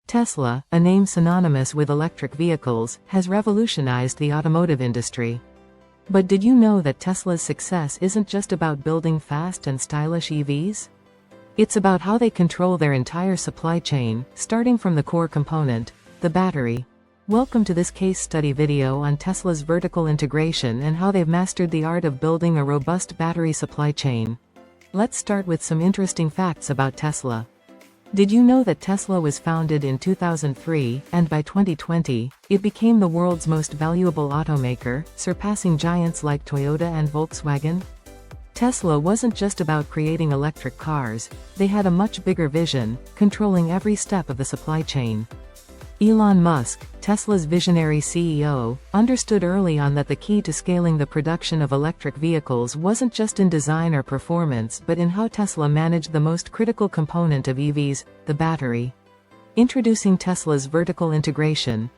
Tesla, a name synonymous with electric vehicles, has revolutionized the automotive industry. But did you know that Tesla's success isn't just about building fast and stylish EVs? It's about how they control their entire supply chain, starting from the core component, the battery. Welcome to this case study video on Tesla's vertical integration and how they've mastered the art of building a robust battery supply chain. Let's start with some interesting facts about Tesla. Did you know that Tesla was founded in 2003, and by 2020, it became the world's most valuable automaker, surpassing giants like Toyota and Volkswagen? Tesla wasn't just about creating electric cars, they had a much bigger vision, controlling every step of the supply chain. Elon Musk, Tesla's visionary CEO, understood early on that the key to scaling the production of electric vehicles wasn't just in design or performance but in how Tesla managed the most critical component of EVs, the battery. Introducing Tesla's vertical integration.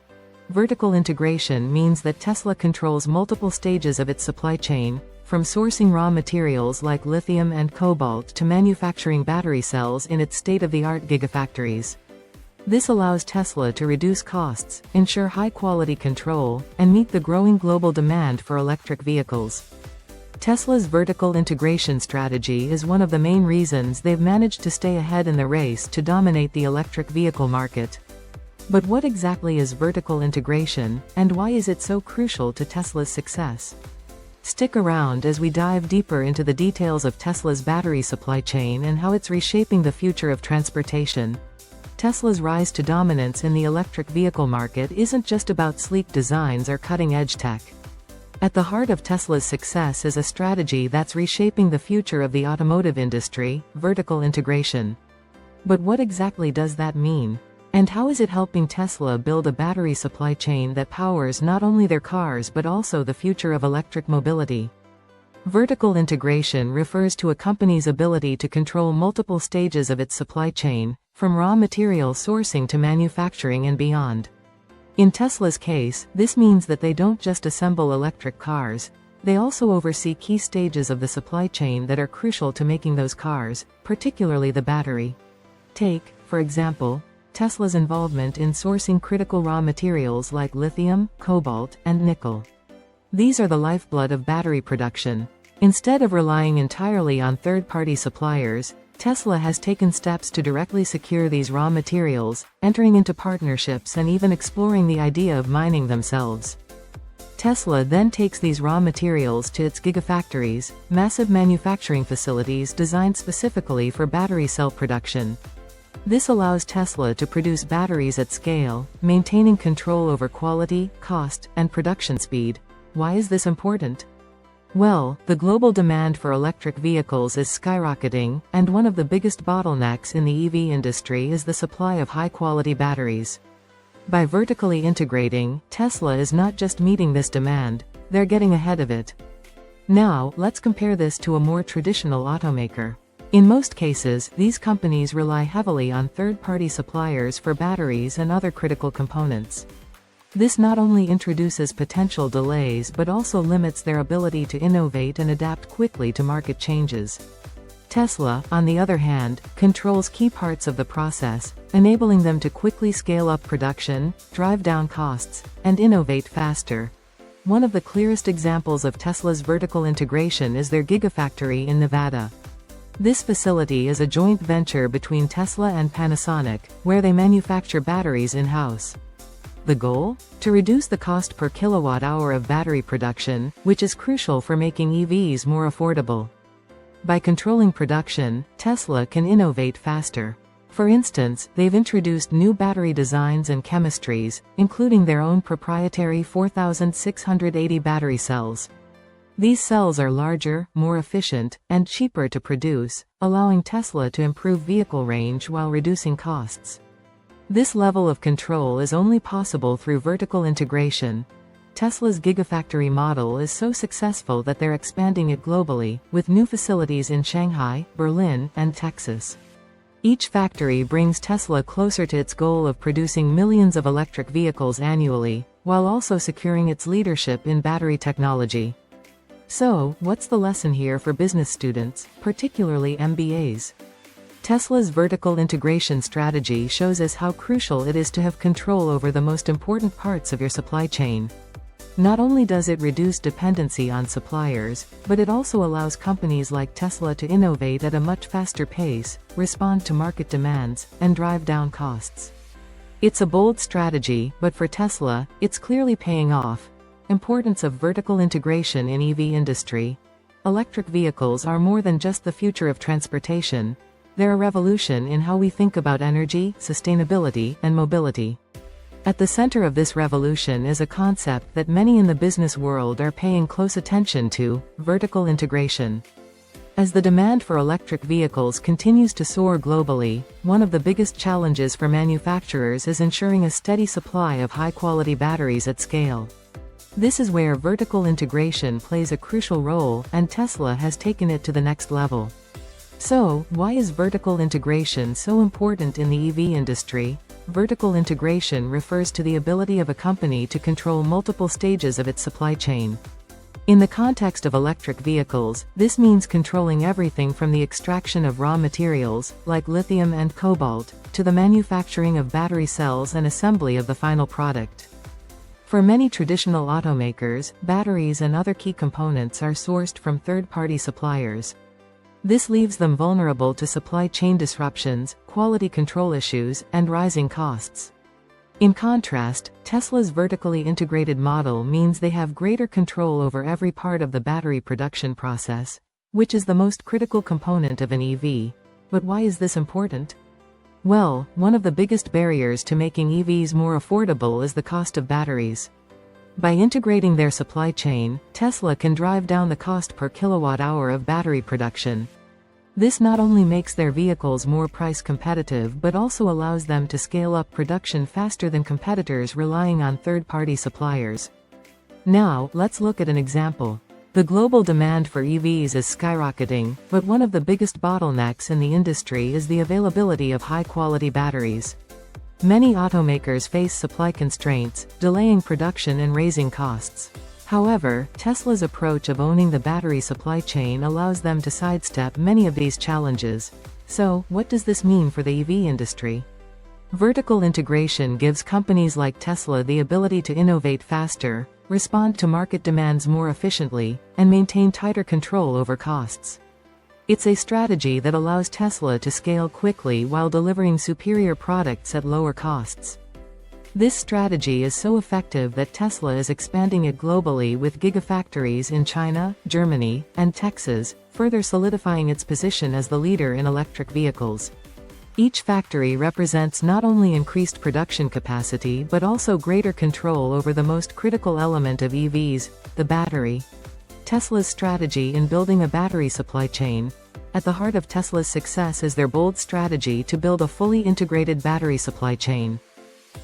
Vertical integration means that Tesla controls multiple stages of its supply chain, from sourcing raw materials like lithium and cobalt to manufacturing battery cells in its state-of-the-art gigafactories. This allows Tesla to reduce costs, ensure high-quality control, and meet the growing global demand for electric vehicles. Tesla's vertical integration strategy is one of the main reasons they've managed to stay ahead in the race to dominate the electric vehicle market. But what exactly is vertical integration, and why is it so crucial to Tesla's success? Stick around as we dive deeper into the details of Tesla's battery supply chain and how it's reshaping the future of transportation. Tesla's rise to dominance in the electric vehicle market isn't just about sleek designs or cutting-edge tech. At the heart of Tesla's success is a strategy that's reshaping the future of the automotive industry: vertical integration. But what exactly does that mean? And how is it helping Tesla build a battery supply chain that powers not only their cars but also the future of electric mobility? Vertical integration refers to a company's ability to control multiple stages of its supply chain, from raw material sourcing to manufacturing and beyond. In Tesla's case, this means that they don't just assemble electric cars, they also oversee key stages of the supply chain that are crucial to making those cars, particularly the battery. Take, for example, Tesla's involvement in sourcing critical raw materials like lithium, cobalt, and nickel. These are the lifeblood of battery production. Instead of relying entirely on third-party suppliers, Tesla has taken steps to directly secure these raw materials, entering into partnerships and even exploring the idea of mining themselves. Tesla then takes these raw materials to its gigafactories, massive manufacturing facilities designed specifically for battery cell production. This allows Tesla to produce batteries at scale, maintaining control over quality, cost, and production speed. Why is this important? Well, the global demand for electric vehicles is skyrocketing, and one of the biggest bottlenecks in the EV industry is the supply of high-quality batteries. By vertically integrating, Tesla is not just meeting this demand, they're getting ahead of it. Now, let's compare this to a more traditional automaker. In most cases, these companies rely heavily on third-party suppliers for batteries and other critical components. This not only introduces potential delays but also limits their ability to innovate and adapt quickly to market changes. Tesla, on the other hand, controls key parts of the process, enabling them to quickly scale up production, drive down costs, and innovate faster. One of the clearest examples of Tesla's vertical integration is their Gigafactory in Nevada. This facility is a joint venture between Tesla and Panasonic, where they manufacture batteries in-house. The goal? To reduce the cost per kilowatt-hour of battery production, which is crucial for making EVs more affordable. By controlling production, Tesla can innovate faster. For instance, they've introduced new battery designs and chemistries, including their own proprietary 4680 battery cells. These cells are larger, more efficient, and cheaper to produce, allowing Tesla to improve vehicle range while reducing costs. This level of control is only possible through vertical integration. Tesla's Gigafactory model is so successful that they're expanding it globally, with new facilities in Shanghai, Berlin, and Texas. Each factory brings Tesla closer to its goal of producing millions of electric vehicles annually, while also securing its leadership in battery technology. So, what's the lesson here for business students, particularly MBAs? Tesla's vertical integration strategy shows us how crucial it is to have control over the most important parts of your supply chain. Not only does it reduce dependency on suppliers, but it also allows companies like Tesla to innovate at a much faster pace, respond to market demands, and drive down costs. It's a bold strategy, but for Tesla, it's clearly paying off. Importance of vertical integration in EV industry. Electric vehicles are more than just the future of transportation. They're a revolution in how we think about energy, sustainability, and mobility. At the center of this revolution is a concept that many in the business world are paying close attention to: vertical integration. As the demand for electric vehicles continues to soar globally, one of the biggest challenges for manufacturers is ensuring a steady supply of high-quality batteries at scale. This is where vertical integration plays a crucial role, and Tesla has taken it to the next level. So, why is vertical integration so important in the EV industry? Vertical integration refers to the ability of a company to control multiple stages of its supply chain. In the context of electric vehicles, this means controlling everything from the extraction of raw materials, like lithium and cobalt, to the manufacturing of battery cells and assembly of the final product. For many traditional automakers, batteries and other key components are sourced from third-party suppliers. This leaves them vulnerable to supply chain disruptions, quality control issues, and rising costs. In contrast, Tesla's vertically integrated model means they have greater control over every part of the battery production process, which is the most critical component of an EV. But why is this important? Well, one of the biggest barriers to making EVs more affordable is the cost of batteries. By integrating their supply chain, Tesla can drive down the cost per kilowatt-hour of battery production. This not only makes their vehicles more price competitive but also allows them to scale up production faster than competitors relying on third-party suppliers. Now, let's look at an example. The global demand for EVs is skyrocketing, but one of the biggest bottlenecks in the industry is the availability of high-quality batteries. Many automakers face supply constraints, delaying production and raising costs. However, Tesla's approach of owning the battery supply chain allows them to sidestep many of these challenges. So, what does this mean for the EV industry? Vertical integration gives companies like Tesla the ability to innovate faster, respond to market demands more efficiently, and maintain tighter control over costs. It's a strategy that allows Tesla to scale quickly while delivering superior products at lower costs. This strategy is so effective that Tesla is expanding it globally with gigafactories in China, Germany, and Texas, further solidifying its position as the leader in electric vehicles. Each factory represents not only increased production capacity but also greater control over the most critical element of EVs, the battery. Tesla's strategy in building a battery supply chain. At the heart of Tesla's success is their bold strategy to build a fully integrated battery supply chain.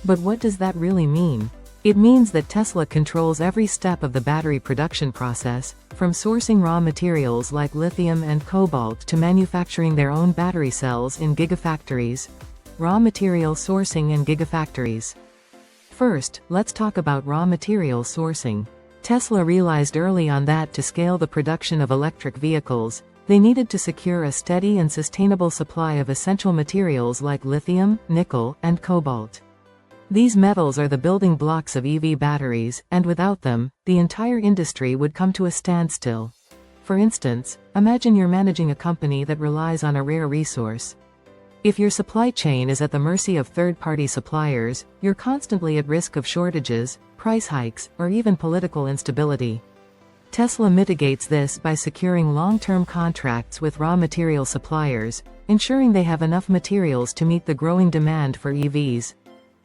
But what does that really mean? It means that Tesla controls every step of the battery production process, from sourcing raw materials like lithium and cobalt to manufacturing their own battery cells in gigafactories. Raw material sourcing and gigafactories. First, let's talk about raw material sourcing. Tesla realized early on that to scale the production of electric vehicles, they needed to secure a steady and sustainable supply of essential materials like lithium, nickel, and cobalt. These metals are the building blocks of EV batteries, and without them, the entire industry would come to a standstill. For instance, imagine you're managing a company that relies on a rare resource. If your supply chain is at the mercy of third-party suppliers, you're constantly at risk of shortages, price hikes, or even political instability. Tesla mitigates this by securing long-term contracts with raw material suppliers, ensuring they have enough materials to meet the growing demand for EVs.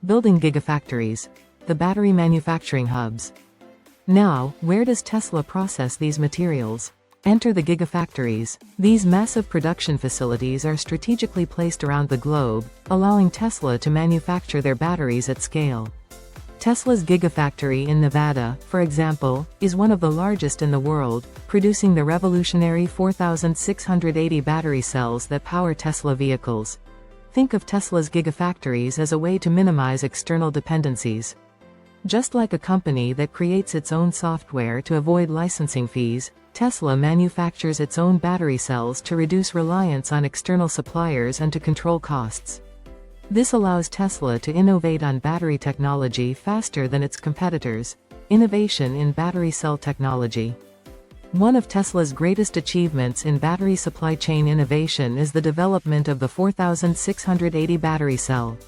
Building gigafactories, the battery manufacturing hubs. Now, where does Tesla process these materials? Enter the gigafactories. These massive production facilities are strategically placed around the globe, allowing Tesla to manufacture their batteries at scale. Tesla's Gigafactory in Nevada, for example, is one of the largest in the world, producing the revolutionary 4,680 battery cells that power Tesla vehicles. Think of Tesla's gigafactories as a way to minimize external dependencies. Just like a company that creates its own software to avoid licensing fees, Tesla manufactures its own battery cells to reduce reliance on external suppliers and to control costs. This allows Tesla to innovate on battery technology faster than its competitors. Innovation in battery cell technology. One of Tesla's greatest achievements in battery supply chain innovation is the development of the 4680 battery cell.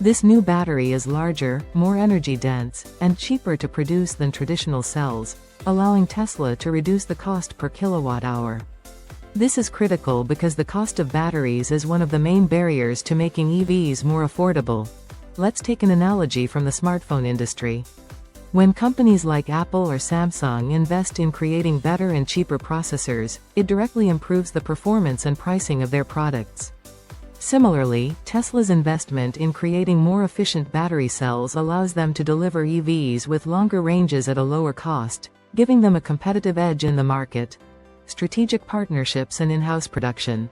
This new battery is larger, more energy dense, and cheaper to produce than traditional cells, allowing Tesla to reduce the cost per kilowatt-hour. This is critical because the cost of batteries is one of the main barriers to making EVs more affordable. Let's take an analogy from the smartphone industry. When companies like Apple or Samsung invest in creating better and cheaper processors, it directly improves the performance and pricing of their products. Similarly, Tesla's investment in creating more efficient battery cells allows them to deliver EVs with longer ranges at a lower cost, giving them a competitive edge in the market. Strategic partnerships and in-house production.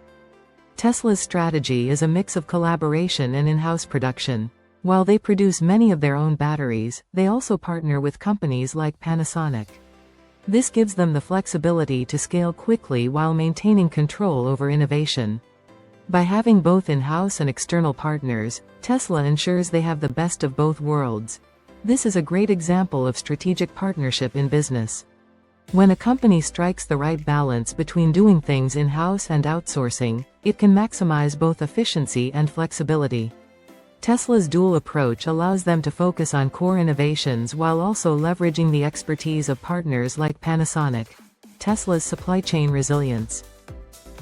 Tesla's strategy is a mix of collaboration and in-house production. While they produce many of their own batteries, they also partner with companies like Panasonic. This gives them the flexibility to scale quickly while maintaining control over innovation. By having both in-house and external partners, Tesla ensures they have the best of both worlds. This is a great example of strategic partnership in business. When a company strikes the right balance between doing things in-house and outsourcing, it can maximize both efficiency and flexibility. Tesla's dual approach allows them to focus on core innovations while also leveraging the expertise of partners like Panasonic. Tesla's supply chain resilience.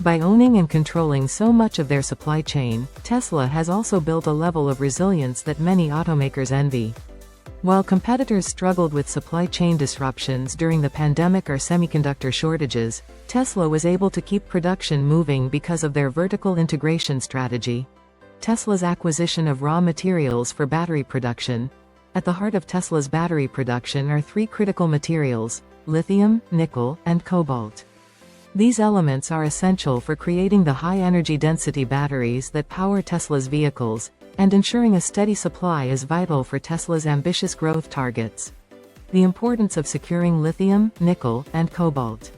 By owning and controlling so much of their supply chain, Tesla has also built a level of resilience that many automakers envy. While competitors struggled with supply chain disruptions during the pandemic or semiconductor shortages, Tesla was able to keep production moving because of their vertical integration strategy. Tesla's acquisition of raw materials for battery production. At the heart of Tesla's battery production are three critical materials: lithium, nickel, and cobalt. These elements are essential for creating the high-energy density batteries that power Tesla's vehicles, and ensuring a steady supply is vital for Tesla's ambitious growth targets. The importance of securing lithium, nickel, and cobalt.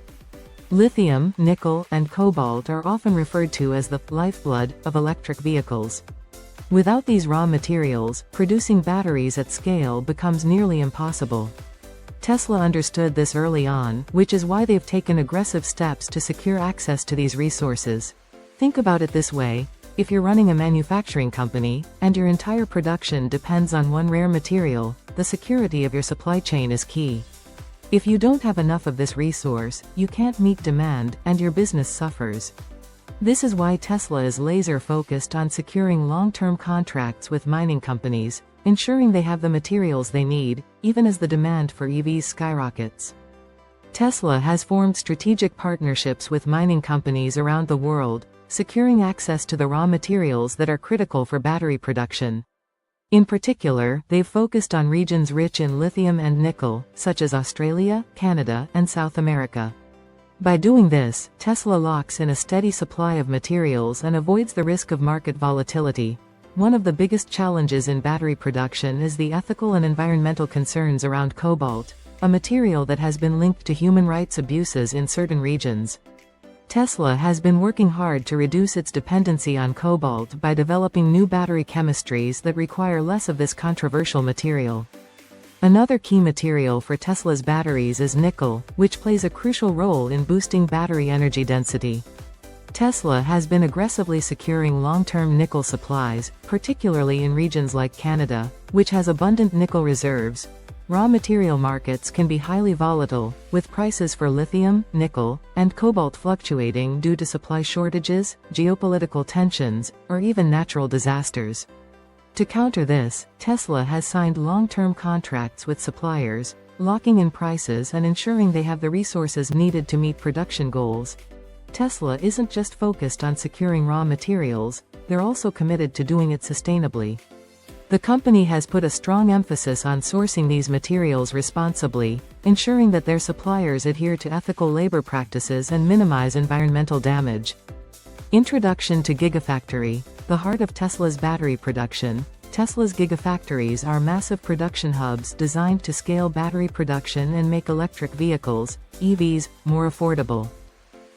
Lithium, nickel, and cobalt are often referred to as the lifeblood of electric vehicles. Without these raw materials, producing batteries at scale becomes nearly impossible. Tesla understood this early on, which is why they've taken aggressive steps to secure access to these resources. Think about it this way: if you're running a manufacturing company, and your entire production depends on one rare material, the security of your supply chain is key. If you don't have enough of this resource, you can't meet demand, and your business suffers. This is why Tesla is laser-focused on securing long-term contracts with mining companies, ensuring they have the materials they need, even as the demand for EVs skyrockets. Tesla has formed strategic partnerships with mining companies around the world, securing access to the raw materials that are critical for battery production. In particular, they've focused on regions rich in lithium and nickel, such as Australia, Canada, and South America. By doing this, Tesla locks in a steady supply of materials and avoids the risk of market volatility. One of the biggest challenges in battery production is the ethical and environmental concerns around cobalt, a material that has been linked to human rights abuses in certain regions. Tesla has been working hard to reduce its dependency on cobalt by developing new battery chemistries that require less of this controversial material. Another key material for Tesla's batteries is nickel, which plays a crucial role in boosting battery energy density. Tesla has been aggressively securing long-term nickel supplies, particularly in regions like Canada, which has abundant nickel reserves. Raw material markets can be highly volatile, with prices for lithium, nickel, and cobalt fluctuating due to supply shortages, geopolitical tensions, or even natural disasters. To counter this, Tesla has signed long-term contracts with suppliers, locking in prices and ensuring they have the resources needed to meet production goals. Tesla isn't just focused on securing raw materials, they're also committed to doing it sustainably. The company has put a strong emphasis on sourcing these materials responsibly, ensuring that their suppliers adhere to ethical labor practices and minimize environmental damage. Introduction to Gigafactory, the heart of Tesla's battery production. Tesla's Gigafactories are massive production hubs designed to scale battery production and make electric vehicles, EVs, more affordable.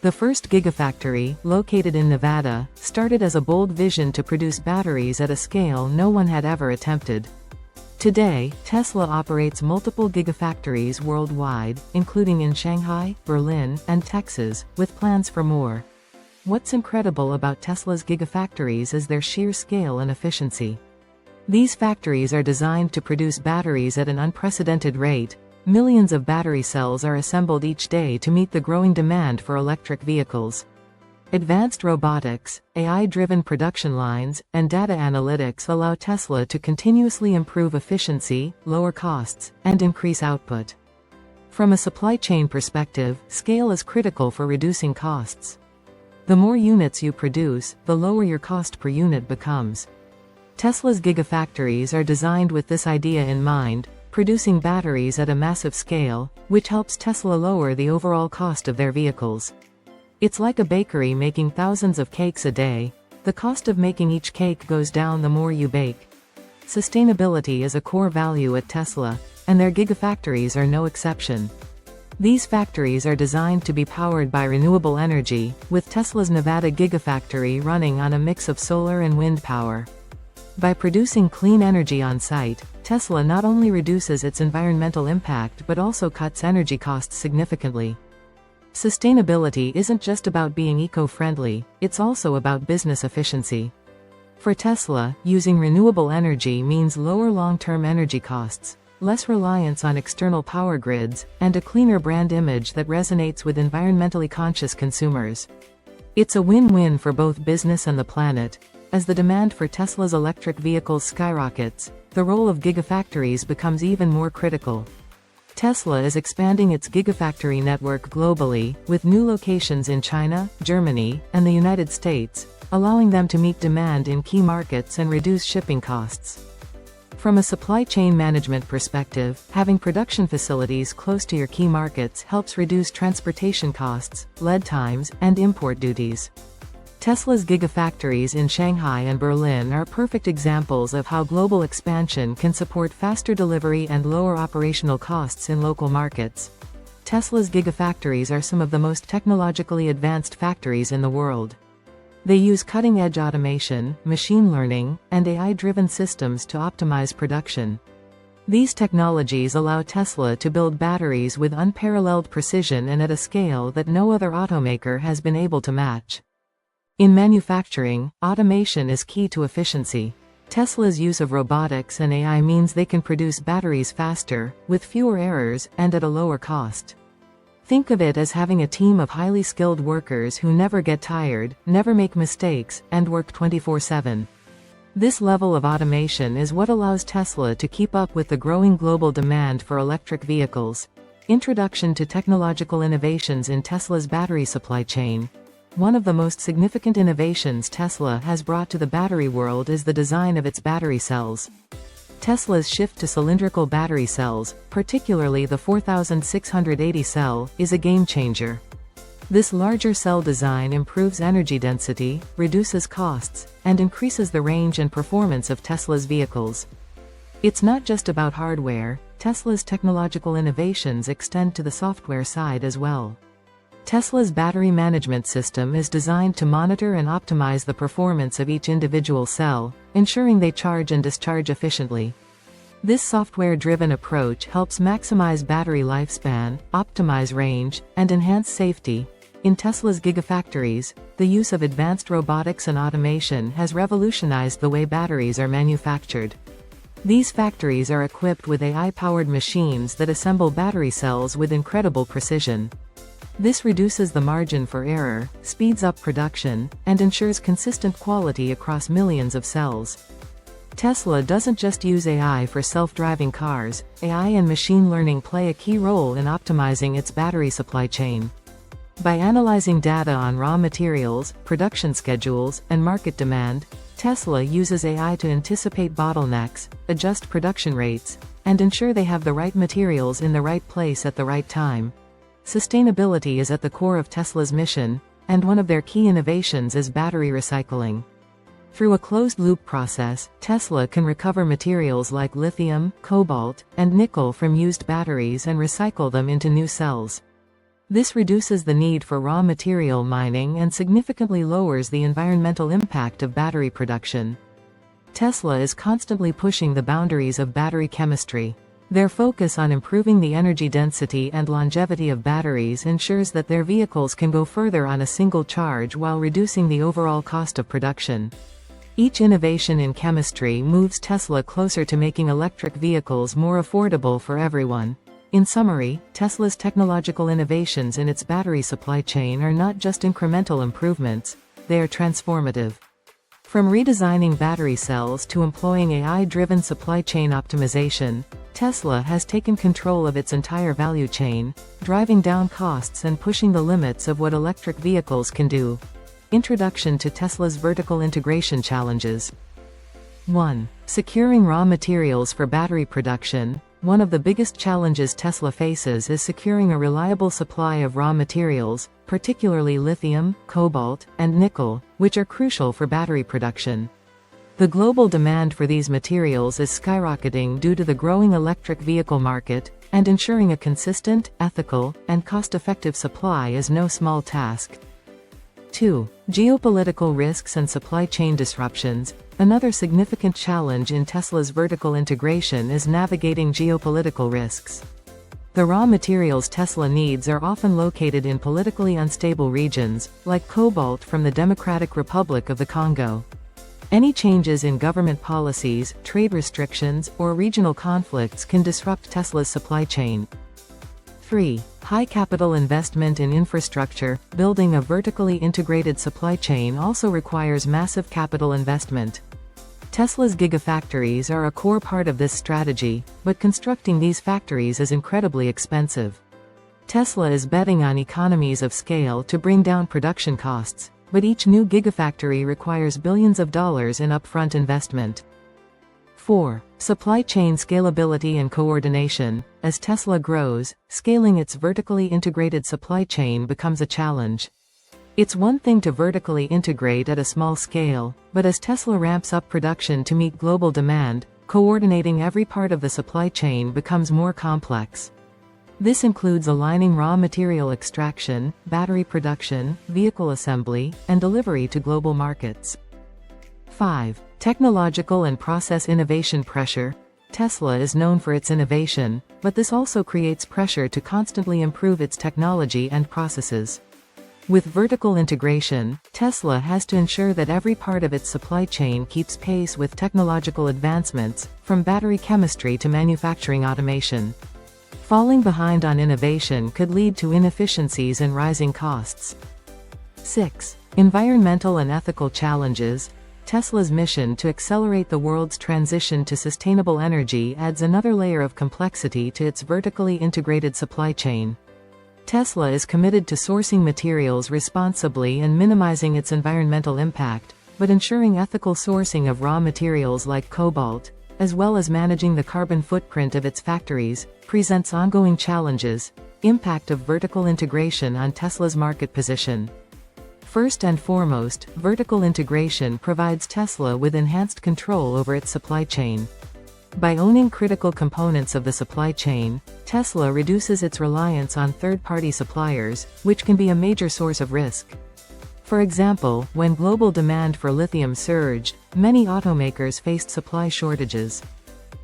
The first Gigafactory, located in Nevada, started as a bold vision to produce batteries at a scale no one had ever attempted. Today, Tesla operates multiple Gigafactories worldwide, including in Shanghai, Berlin, and Texas, with plans for more. What's incredible about Tesla's Gigafactories is their sheer scale and efficiency. These factories are designed to produce batteries at an unprecedented rate. Millions of battery cells are assembled each day to meet the growing demand for electric vehicles. Advanced robotics, AI-driven production lines, and data analytics allow Tesla to continuously improve efficiency, lower costs, and increase output. From a supply chain perspective, scale is critical for reducing costs. The more units you produce, the lower your cost per unit becomes. Tesla's Gigafactories are designed with this idea in mind, producing batteries at a massive scale, which helps Tesla lower the overall cost of their vehicles. It's like a bakery making thousands of cakes a day. The cost of making each cake goes down the more you bake. Sustainability is a core value at Tesla, and their Gigafactories are no exception. These factories are designed to be powered by renewable energy, with Tesla's Nevada Gigafactory running on a mix of solar and wind power. By producing clean energy on site, Tesla not only reduces its environmental impact but also cuts energy costs significantly. Sustainability isn't just about being eco-friendly, it's also about business efficiency. For Tesla, using renewable energy means lower long-term energy costs, less reliance on external power grids, and a cleaner brand image that resonates with environmentally conscious consumers. It's a win-win for both business and the planet. As the demand for Tesla's electric vehicles skyrockets, the role of Gigafactories becomes even more critical. Tesla is expanding its Gigafactory network globally, with new locations in China, Germany, and the United States, allowing them to meet demand in key markets and reduce shipping costs. From a supply chain management perspective, having production facilities close to your key markets helps reduce transportation costs, lead times, and import duties. Tesla's Gigafactories in Shanghai and Berlin are perfect examples of how global expansion can support faster delivery and lower operational costs in local markets. Tesla's Gigafactories are some of the most technologically advanced factories in the world. They use cutting-edge automation, machine learning, and AI-driven systems to optimize production. These technologies allow Tesla to build batteries with unparalleled precision and at a scale that no other automaker has been able to match. In manufacturing, automation is key to efficiency. Tesla's use of robotics and AI means they can produce batteries faster, with fewer errors, and at a lower cost. Think of it as having a team of highly skilled workers who never get tired, never make mistakes, and work 24/7. This level of automation is what allows Tesla to keep up with the growing global demand for electric vehicles. Introduction to technological innovations in Tesla's battery supply chain. One of the most significant innovations Tesla has brought to the battery world is the design of its battery cells. Tesla's shift to cylindrical battery cells, particularly the 4680 cell, is a game-changer. This larger cell design improves energy density, reduces costs, and increases the range and performance of Tesla's vehicles. It's not just about hardware. Tesla's technological innovations extend to the software side as well. Tesla's battery management system is designed to monitor and optimize the performance of each individual cell, ensuring they charge and discharge efficiently. This software-driven approach helps maximize battery lifespan, optimize range, and enhance safety. In Tesla's Gigafactories, the use of advanced robotics and automation has revolutionized the way batteries are manufactured. These factories are equipped with AI-powered machines that assemble battery cells with incredible precision. This reduces the margin for error, speeds up production, and ensures consistent quality across millions of cells. Tesla doesn't just use AI for self-driving cars. AI and machine learning play a key role in optimizing its battery supply chain. By analyzing data on raw materials, production schedules, and market demand, Tesla uses AI to anticipate bottlenecks, adjust production rates, and ensure they have the right materials in the right place at the right time. Sustainability is at the core of Tesla's mission, and one of their key innovations is battery recycling. Through a closed-loop process, Tesla can recover materials like lithium, cobalt, and nickel from used batteries and recycle them into new cells. This reduces the need for raw material mining and significantly lowers the environmental impact of battery production. Tesla is constantly pushing the boundaries of battery chemistry. Their focus on improving the energy density and longevity of batteries ensures that their vehicles can go further on a single charge while reducing the overall cost of production. Each innovation in chemistry moves Tesla closer to making electric vehicles more affordable for everyone. In summary, Tesla's technological innovations in its battery supply chain are not just incremental improvements, they are transformative. From redesigning battery cells to employing AI-driven supply chain optimization, Tesla has taken control of its entire value chain, driving down costs and pushing the limits of what electric vehicles can do. Introduction to Tesla's vertical integration challenges. 1. Securing raw materials for battery production. One of the biggest challenges Tesla faces is securing a reliable supply of raw materials, particularly lithium, cobalt, and nickel, which are crucial for battery production. The global demand for these materials is skyrocketing due to the growing electric vehicle market, and ensuring a consistent, ethical, and cost-effective supply is no small task. 2. Geopolitical risks and supply chain disruptions. Another significant challenge in Tesla's vertical integration is navigating geopolitical risks. The raw materials Tesla needs are often located in politically unstable regions, like cobalt from the Democratic Republic of the Congo. Any changes in government policies, trade restrictions, or regional conflicts can disrupt Tesla's supply chain. 3. High capital investment in infrastructure. Building a vertically integrated supply chain also requires massive capital investment. Tesla's Gigafactories are a core part of this strategy, but constructing these factories is incredibly expensive. Tesla is betting on economies of scale to bring down production costs, but each new Gigafactory requires billions of dollars in upfront investment. 4. Supply chain scalability and coordination. As Tesla grows, scaling its vertically integrated supply chain becomes a challenge. It's one thing to vertically integrate at a small scale, but as Tesla ramps up production to meet global demand, coordinating every part of the supply chain becomes more complex. This includes aligning raw material extraction, battery production, vehicle assembly, and delivery to global markets. 5. Technological and process innovation pressure. Tesla is known for its innovation, but this also creates pressure to constantly improve its technology and processes. With vertical integration, Tesla has to ensure that every part of its supply chain keeps pace with technological advancements, from battery chemistry to manufacturing automation. Falling behind on innovation could lead to inefficiencies and rising costs. 6. Environmental and ethical challenges. Tesla's mission to accelerate the world's transition to sustainable energy adds another layer of complexity to its vertically integrated supply chain. Tesla is committed to sourcing materials responsibly and minimizing its environmental impact, but ensuring ethical sourcing of raw materials like cobalt, as well as managing the carbon footprint of its factories, presents ongoing challenges. Impact of vertical integration on Tesla's market position. First and foremost, vertical integration provides Tesla with enhanced control over its supply chain. By owning critical components of the supply chain, Tesla reduces its reliance on third-party suppliers, which can be a major source of risk. For example, when global demand for lithium surged, many automakers faced supply shortages.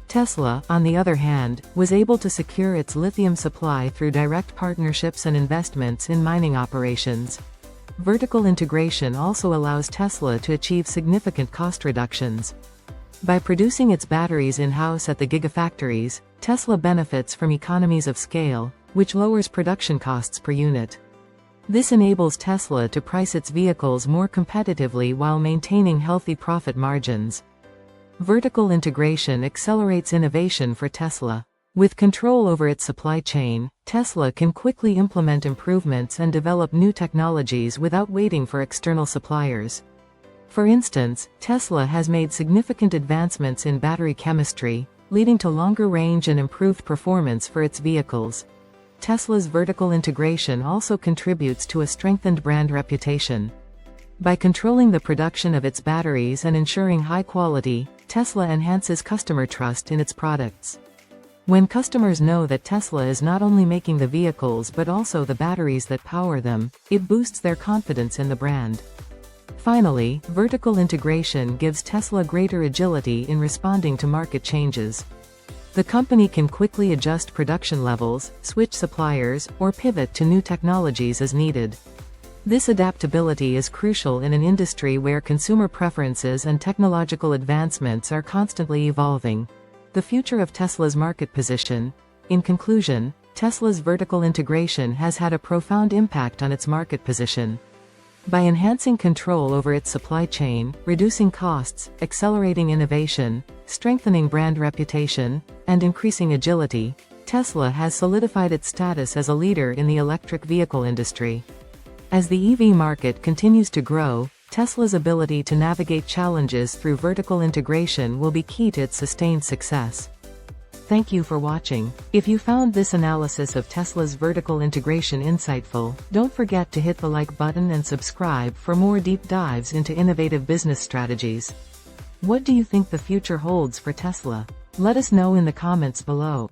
Tesla, on the other hand, was able to secure its lithium supply through direct partnerships and investments in mining operations. Vertical integration also allows Tesla to achieve significant cost reductions. By producing its batteries in-house at the Gigafactories, Tesla benefits from economies of scale, which lowers production costs per unit. This enables Tesla to price its vehicles more competitively while maintaining healthy profit margins. Vertical integration accelerates innovation for Tesla. With control over its supply chain, Tesla can quickly implement improvements and develop new technologies without waiting for external suppliers. For instance, Tesla has made significant advancements in battery chemistry, leading to longer range and improved performance for its vehicles. Tesla's vertical integration also contributes to a strengthened brand reputation. By controlling the production of its batteries and ensuring high quality, Tesla enhances customer trust in its products. When customers know that Tesla is not only making the vehicles but also the batteries that power them, it boosts their confidence in the brand. Finally, vertical integration gives Tesla greater agility in responding to market changes. The company can quickly adjust production levels, switch suppliers, or pivot to new technologies as needed. This adaptability is crucial in an industry where consumer preferences and technological advancements are constantly evolving. The future of Tesla's market position. In conclusion, Tesla's vertical integration has had a profound impact on its market position. By enhancing control over its supply chain, reducing costs, accelerating innovation, strengthening brand reputation, and increasing agility, Tesla has solidified its status as a leader in the electric vehicle industry. As the EV market continues to grow, Tesla's ability to navigate challenges through vertical integration will be key to its sustained success. Thank you for watching. If you found this analysis of Tesla's vertical integration insightful, don't forget to hit the like button and subscribe for more deep dives into innovative business strategies. What do you think the future holds for Tesla? Let us know in the comments below.